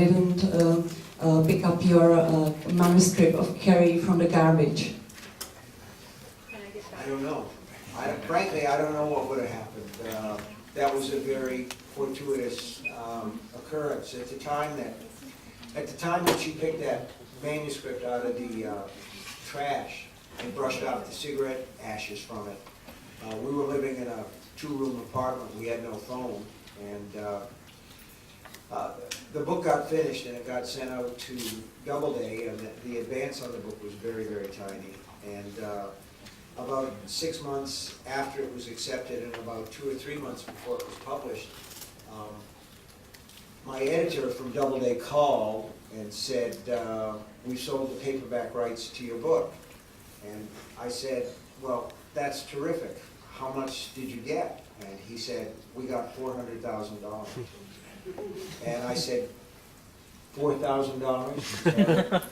didn't pick up your manuscript of Carrie from the garbage? I don't know. Frankly, I don't know what would have happened. That was a very fortuitous occurrence. At the time that she picked that manuscript out of the trash and brushed out the cigarette ashes from it, we were living in a two-room apartment. We had no phone, and the book got finished and it got sent out to Doubleday, and the advance on the book was very, very tiny. And about 6 months after it was accepted, and about 2 or 3 months before it was published, my editor from Doubleday called and said, "We sold the paperback rights to your book." And I said, "Well, that's terrific. How much did you get?" And he said, "We got $400,000. And I said, $4,000?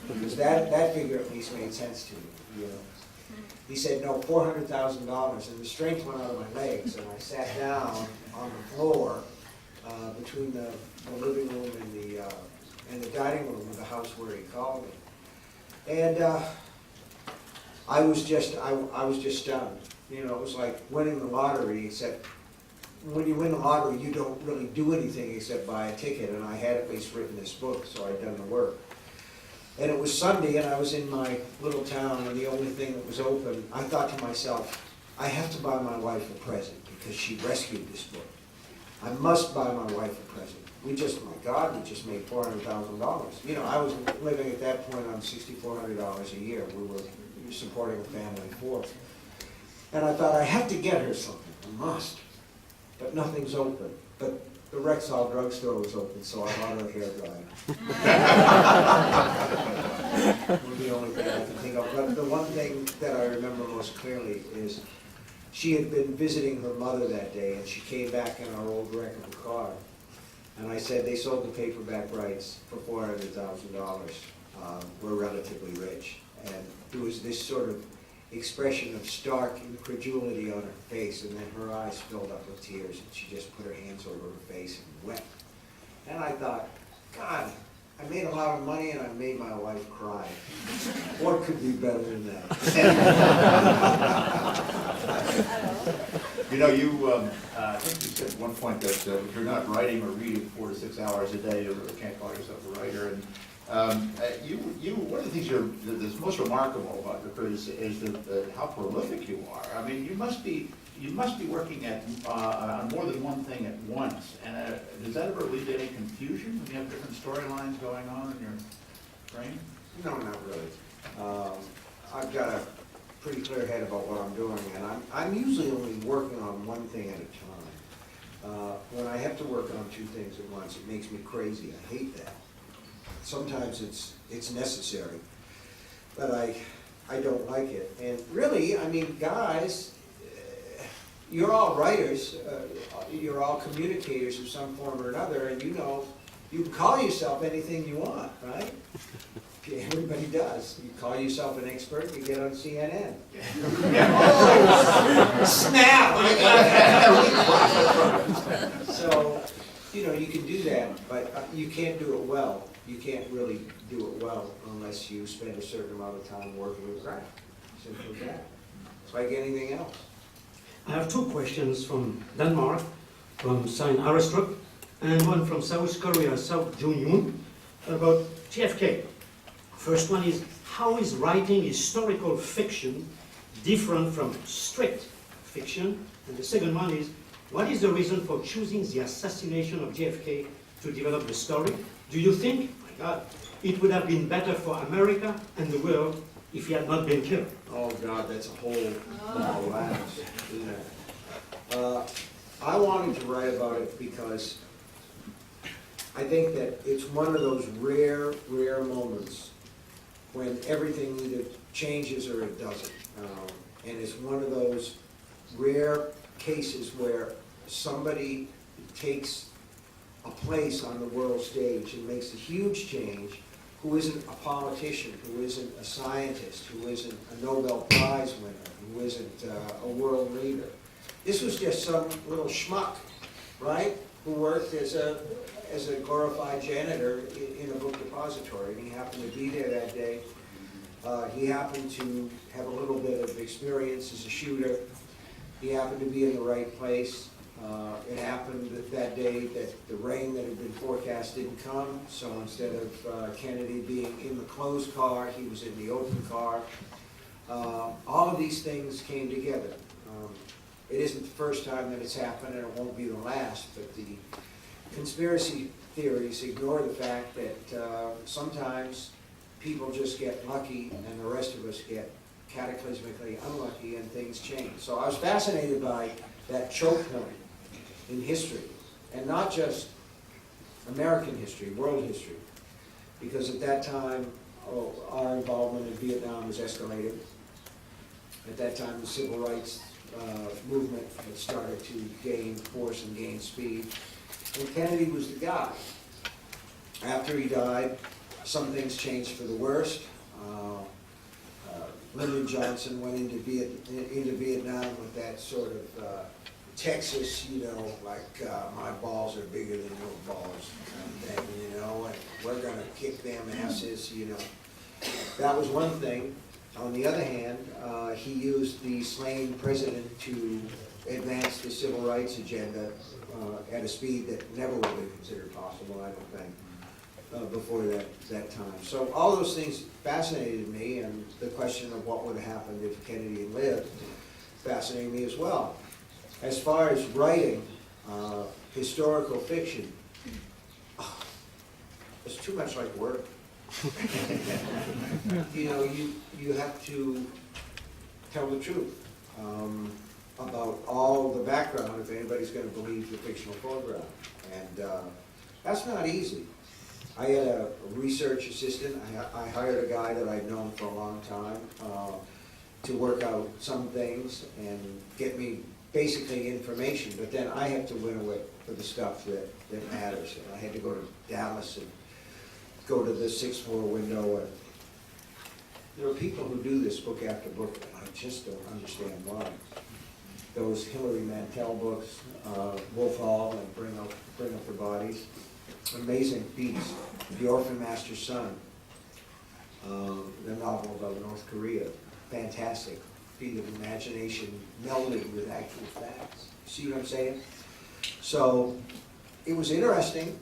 Because that figure at least made sense to me, you know. He said, "No, $400,000, and the strength went out of my legs, and I sat down on the floor between the living room and the dining room of the house where he called me. And I was just stunned. You know, it was like winning the lottery, except when you win the lottery, you don't really do anything except buy a ticket, and I had at least written this book, so I'd done the work. And it was Sunday, and I was in my little town, and the only thing that was open, I thought to myself, I have to buy my wife a present, because she rescued this book. I must buy my wife a present. My God, we just made $400,000. You know, I was living at that point on $6,400 a year. We were supporting a family of 4. And I thought, I have to get her something. I must. But nothing's open. But the Rexall drugstore was open, so I bought her a hairdryer. Was the only thing I can think of. But the one thing that I remember most clearly is she had been visiting her mother that day, and she came back in our old wreck of a car. And I said, they sold the paperback rights for $400,000. We're relatively rich. And there was this sort of expression of stark incredulity on her face, and then her eyes filled up with tears, and she just put her hands over her face and wept. And I thought, God, I made a lot of money and I made my wife cry. What could be better than that? You know, I think you said at one point that if you're not writing or reading 4 to 6 hours a day, you really can't call yourself a writer. And one of the things that's most remarkable about your career is how prolific you are. I mean, you must be working on more than one thing at once. And does that ever lead to any confusion when you have different storylines going on in your brain? No, not really. I've got a pretty clear head about what I'm doing, and I'm usually only working on one thing at a time. When I have to work on 2 things at once, it makes me crazy. I hate that. Sometimes it's necessary, but I don't like it. And really, I mean, guys, you're all writers, you're all communicators of some form or another, and you know, you can call yourself anything you want, right? Everybody does. You call yourself an expert, you get on CNN. Oh, snap! I got that. So, you know, you can do that, but you can't do it well. You can't really do it well unless you spend a certain amount of time working with craft. Simple as that. It's like anything else. I have 2 questions from Denmark, from Sain Aristrup, and one from South Korea, South Jun-yoon, about JFK. First one is, how is writing historical fiction different from strict fiction? And the second one is, what is the reason for choosing the assassination of JFK to develop the story? Do you think, my God, it would have been better for America and the world if he had not been killed? Oh God, that's a whole wax, isn't it? I wanted to write about it because I think that it's one of those rare moments when everything either changes or it doesn't. And it's one of those rare cases where somebody takes a place on the world stage and makes a huge change, who isn't a politician, who isn't a scientist, who isn't a Nobel Prize winner, who isn't a world leader. This was just some little schmuck, right? who worked as a glorified janitor in a book depository, and he happened to be there that day. He happened to have a little bit of experience as a shooter. He happened to be in the right place. It happened that day that the rain that had been forecast didn't come, so instead of Kennedy being in the closed car, he was in the open car. All of these things came together. It isn't the first time that it's happened, and it won't be the last, but the conspiracy theories ignore the fact that sometimes people just get lucky and the rest of us get cataclysmically unlucky and things change. So I was fascinated by that choke point in history, and not just American history, world history, because at that time our involvement in Vietnam was escalated. At that time the civil rights movement had started to gain force and gain speed, and Kennedy was the guy. After he died, some things changed for the worst. Lyndon Johnson went into Vietnam with that sort of Texas, you know, like my balls are bigger than your balls kind of thing, you know, and we're going to kick them asses, you know. That was one thing. On the other hand, he used the slain president to advance the civil rights agenda at a speed that never would have been considered possible, I don't think, before that time. So all those things fascinated me, and the question of what would have happened if Kennedy had lived fascinated me as well. As far as writing historical fiction, it's too much like work. You know, you have to tell the truth about all the background if anybody's going to believe the fictional foreground. And that's not easy. I had a research assistant. I hired a guy that I'd known for a long time to work out some things and get me basically information, but then I have to winnow it for the stuff that matters. And I had to go to Dallas and go to the 6th floor window. And there are people who do this book after book, and I just don't understand why. Those Hilary Mantel books, Wolf Hall and Bring Up the Bodies, amazing feats. The Orphan Master's Son, the novel about North Korea, fantastic feat of imagination melded with actual facts. See what I'm saying? So it was interesting,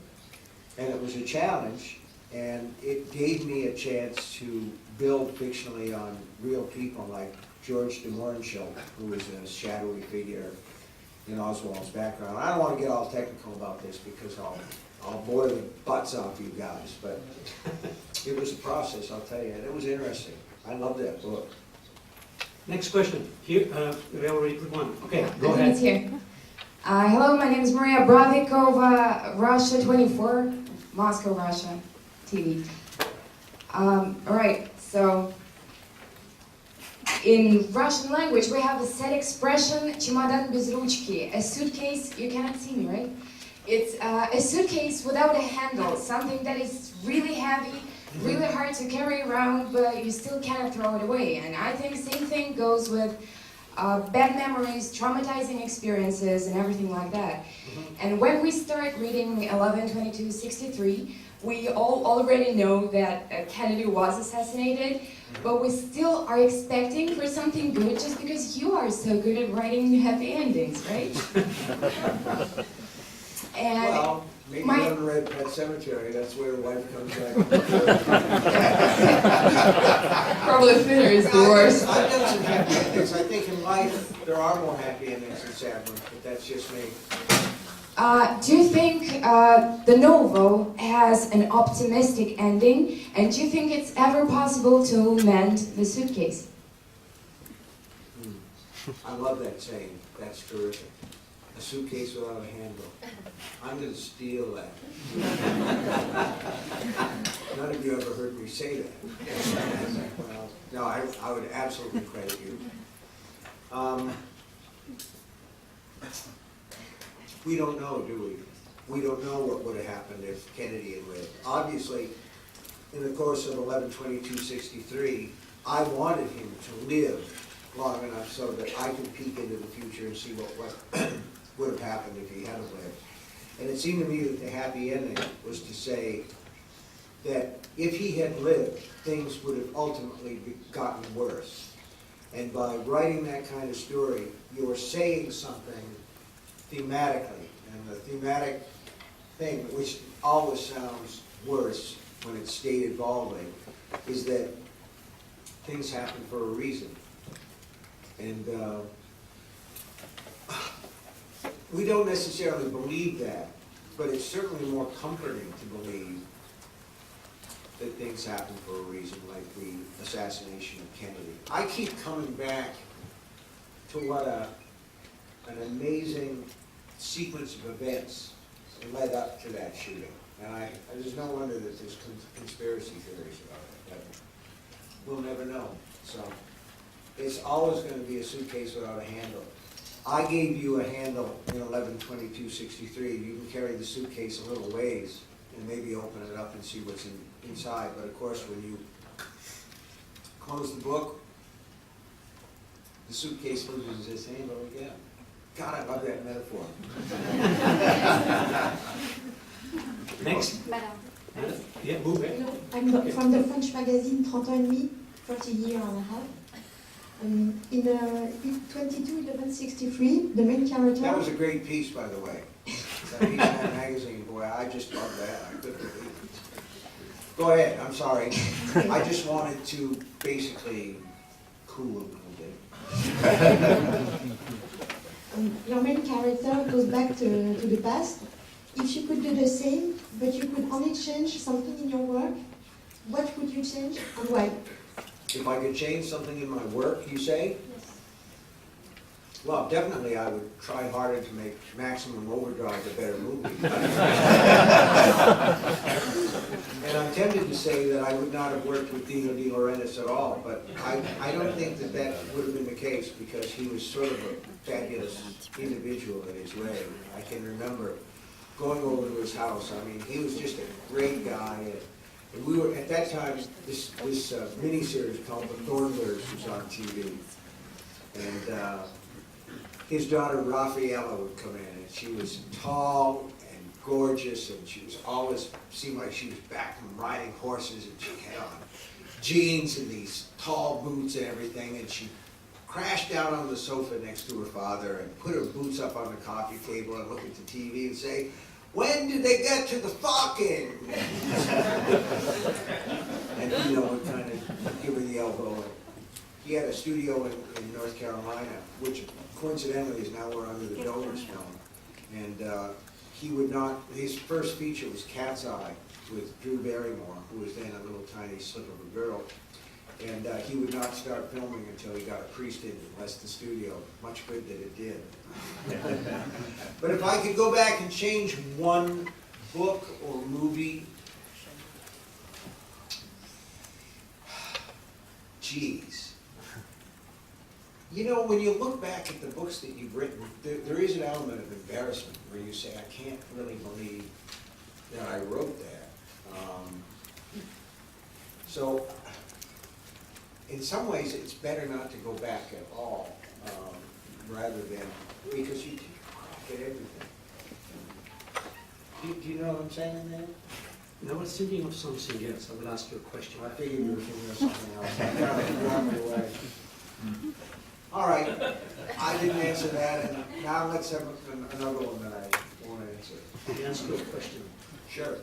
and it was a challenge, and it gave me a chance to build fictionally on real people like George de Mohrenschildt, who was a shadowy figure in Oswald's background. I don't want to get all technical about this because I'll boil the butts off you guys, but it was a process, I'll tell you, and it was interesting. I love that book. Next question. Here, we already put one. Okay, go I think ahead. it's here. Hello, my name is Maria Bravikova, Russia 24, Moscow, Russia, TV. All right, so in Russian language we have a set expression, чемодан без ручки, a suitcase, you cannot see me, right? It's a suitcase without a handle, something that is really heavy, really hard to carry around, but you still cannot throw it away. And I think the same thing goes with bad memories, traumatizing experiences, and everything like that. And when we start reading 11/22/63, we all already know that Kennedy was assassinated, but we still are expecting for something good just because you are so good at writing happy endings, right? And Well, maybe you haven't read Pet Sematary, that's where life comes back. probably thinner is the worst. I've done some happy endings. I think in life there are more happy endings than sad ones, but that's just me. Do you think the novel has an optimistic ending, and do you think it's ever possible to mend the suitcase? I love that saying. That's terrific. A suitcase without a handle. I'm going to steal that. None of you ever heard me say that. Well, no, I would absolutely credit you. We don't know, do we? We don't know what would have happened if Kennedy had lived. Obviously, in the course of 11/22/63, I wanted him to live long enough so that I could peek into the future and see what would have happened if he hadn't lived. And it seemed to me that the happy ending was to say that if he had lived, things would have ultimately gotten worse. And by writing that kind of story, you are saying something thematically. And the thematic thing, which always sounds worse when it's stated baldly, is that things happen for a reason. And we don't necessarily believe that, but it's certainly more comforting to believe that things happen for a reason, like the assassination of Kennedy. I keep coming back to what an amazing sequence of events led up to that shooting. And there's no wonder that there's conspiracy theories about it, but we'll never know. So it's always going to be a suitcase without a handle. I gave you a handle in 11/22/63. You can carry the suitcase a little ways and maybe open it up and see what's inside. But of course, when you close the book, the suitcase loses its handle again. God, I love that metaphor. Next. Madame. Yeah, move it. Hello, I'm from the French magazine 30 ans et demi, 30 years and a half. In 22/11/63, the main character... That was a great piece, by the way. That piece in that magazine, boy, I just love that. I couldn't believe it. Go ahead, I'm sorry. I just wanted to basically cool a little bit. Your main character goes back to the past. If you could do the same, but you could only change something in your work, what would you change and why? If I could change something in my work, you say? Yes. Well, definitely I would try harder to make Maximum Overdrive a better movie. And I'm tempted to say that I would not have worked with Dino De Laurentiis at all, but I don't think that that would have been the case because he was sort of a fabulous individual in his way. I can remember going over to his house. I mean, he was just a great guy. And we were, at that time, this miniseries called The Thornlers was on TV. And his daughter, Raffaella, would come in, and she was tall and gorgeous, and she was always, seemed like she was back from riding horses, and she had on jeans and these tall boots and everything, and she crashed down on the sofa next to her father and put her boots up on the coffee table and look at the TV and say, "When did they get to the fucking?" And would kind of give her the elbow. And he had a studio in North Carolina, which coincidentally is now where Under the Dome is filmed. And he would not, his first feature was Cat's Eye with Drew Barrymore, who was then a little tiny slip of a girl. And he would not start filming until he got a priest in and blessed the studio. Much good that it did. But if I could go back and change one book or movie, geez. When you look back at the books that you've written, there is an element of embarrassment where you say, I can't really believe that I wrote that. So, in some ways, it's better not to go back at all, rather than, because you take a crack at everything. Do you know what I'm saying there? I was thinking of something else. I will ask you a question. I figured you were thinking of something else. I got it wrong away. All right, I didn't answer that, and now let's have another one that I want to answer. Let me ask you a question. Sure.